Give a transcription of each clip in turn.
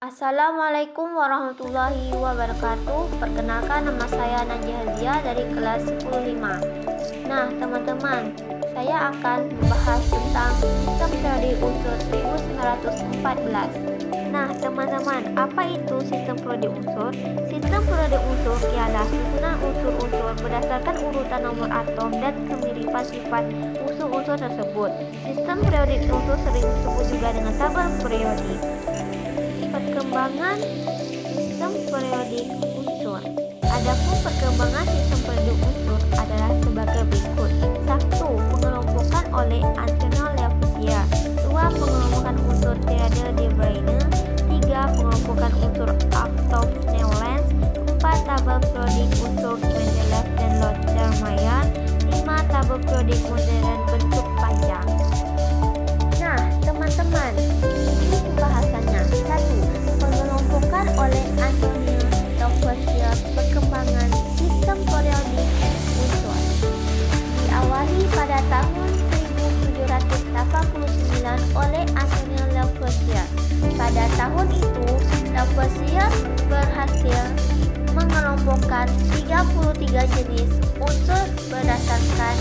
Assalamualaikum warahmatullahi wabarakatuh. Perkenalkan, nama saya Najih Hazia dari kelas 105. Nah teman-teman, saya akan membahas tentang sistem periode unsur 1914. Nah teman-teman, apa itu sistem periode unsur? Sistem periode unsur ialah susunan unsur-unsur berdasarkan urutan nomor atom dan kemiripan sifat unsur-unsur tersebut. Sistem periodik unsur sering disebut juga dengan tabel periodik. Perkembangan sistem periodik unsur. Adapun perkembangan sistem periodik unsur adalah sebagai berikut. 1. Pengelompokan oleh Antonio Lavoisier. 2. Pengelompokan unsur Theodore de Bruyne. 3. Pengelompokan unsur Otto Newlands. 4. Tabel periodik unsur Mendeleev dan Lothermeyer. 5. Tabel periodik modern bentuk panjang. Nah teman-teman, ini pembahasannya. 1. Pengelompokan oleh Antonio Lavoisier. Perkembangan sistem periodik unsur diawali pada tahun 1789 oleh Antonio Lavoisier. Pada tahun itu, Lavoisier berhasil mengelompokkan 33 jenis unsur berdasarkan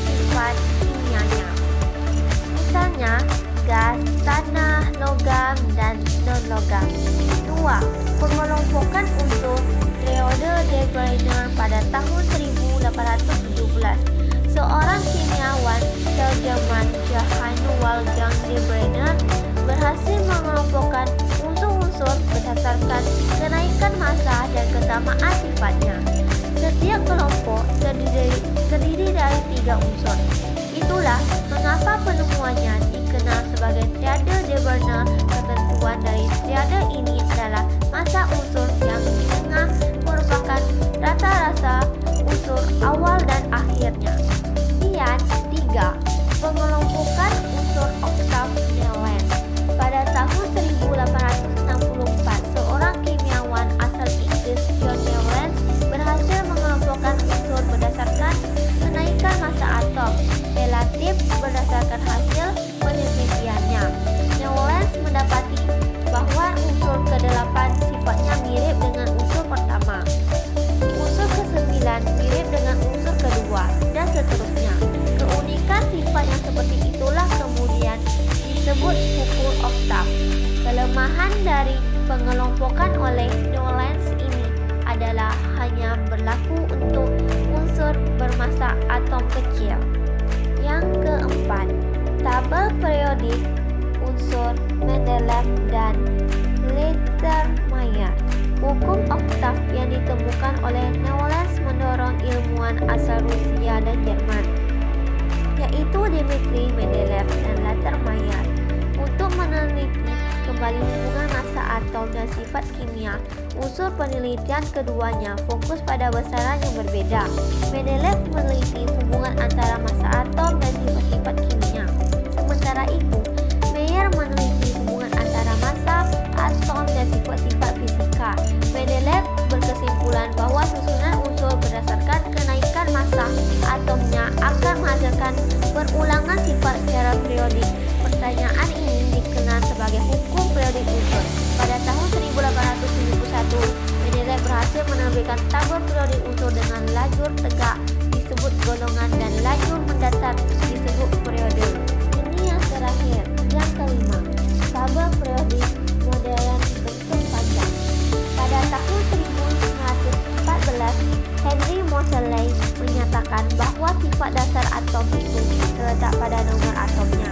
sifat kimianya. Misalnya, gas, tanah, logam, dan non-logam. 2. Pengelompokan unsur Theodore de Bruyne pada tahun 1817. Seorang kimiawan Jerman Johann Wolfgang de Bruyne berhasil mengelompokkan unsur-unsur berdasarkan kenaikan massa dan kesamaan sifatnya. Setiap kelompok terdiri dari 3 unsur. Itulah mengapa penemuannya dikenal sebagai triade de Bruyne. Ketentuan dari triade ini adalah massa unsur yang di tengah merupakan rata-rata unsur awal dan akhirnya. Kemudian 3. Pengelompokan unsur Otto Newlands. Pada tahun 1864, seorang kimiawan asal Inggris, John Newlands, berhasil mengelompokkan unsur berdasarkan kenaikan massa atom relatif berdasarkan hasil penelitiannya. Newlands mendapati bahwa unsur ke-8 sifatnya mirip dengan unsur pertama, unsur ke-9 mirip dengan unsur kedua, dan seterusnya. Keunikan sifat yang seperti itulah kemudian disebut pukul oktav. Kelemahan dari pengelompokan oleh Newlands ini adalah hanya berlaku untuk unsur bermassa atom kecil. Yang keempat, tabel periodik unsur Mendeleev dan Lothermeyer. Hukum oktav yang ditemukan oleh Newlands mendorong ilmuwan asal Rusia dan Jerman, yaitu Dmitri Mendeleev dan Lothermeyer, untuk meneliti kembali hubungan massa atom dan sifat kimia. Unsur penelitian keduanya fokus pada besaran yang berbeda. Mendeleev meneliti hubungan antara massa atom dan sifat-sifat kimia. Sementara itu, Meyer meneliti hubungan antara massa atom dan sifat-sifat fisika. Mendeleev berkesimpulan bahwa susunan unsur berdasarkan kenaikan massa atomnya akan menghasilkan perulangan sifat secara periodik. Pertanyaan ini dikenal sebagai hukum periodik unsur. Pada tahun 1871, Mendeleev berhasil menerbitkan tabel periodik unsur dengan lajur tegak disebut golongan dan lajur mendatar disebut periode. Ini yang terakhir, yang kelima, tabel periodik modern bentuk panjang. Pada tahun 1914, Henry Moseley menyatakan bahwa sifat dasar atom itu terletak pada nomor atomnya,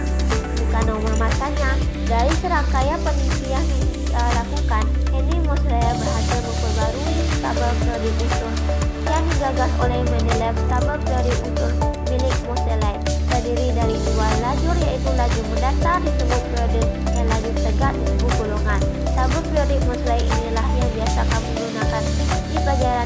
bukan nomor massanya. Dari serangkaian penelitian yang dilakukan, Henry Moseley berhasil memperbarui tabel periodik unsur yang digagas oleh Mendeleev. Tabel periodik unsur milik Moseley terdiri dari 2 lajur, yaitu lajur mendatar disebut periode dan lajur tegak disebut golongan. Tabel periodik Moseley inilah yang biasa kamu gunakan di pelajaran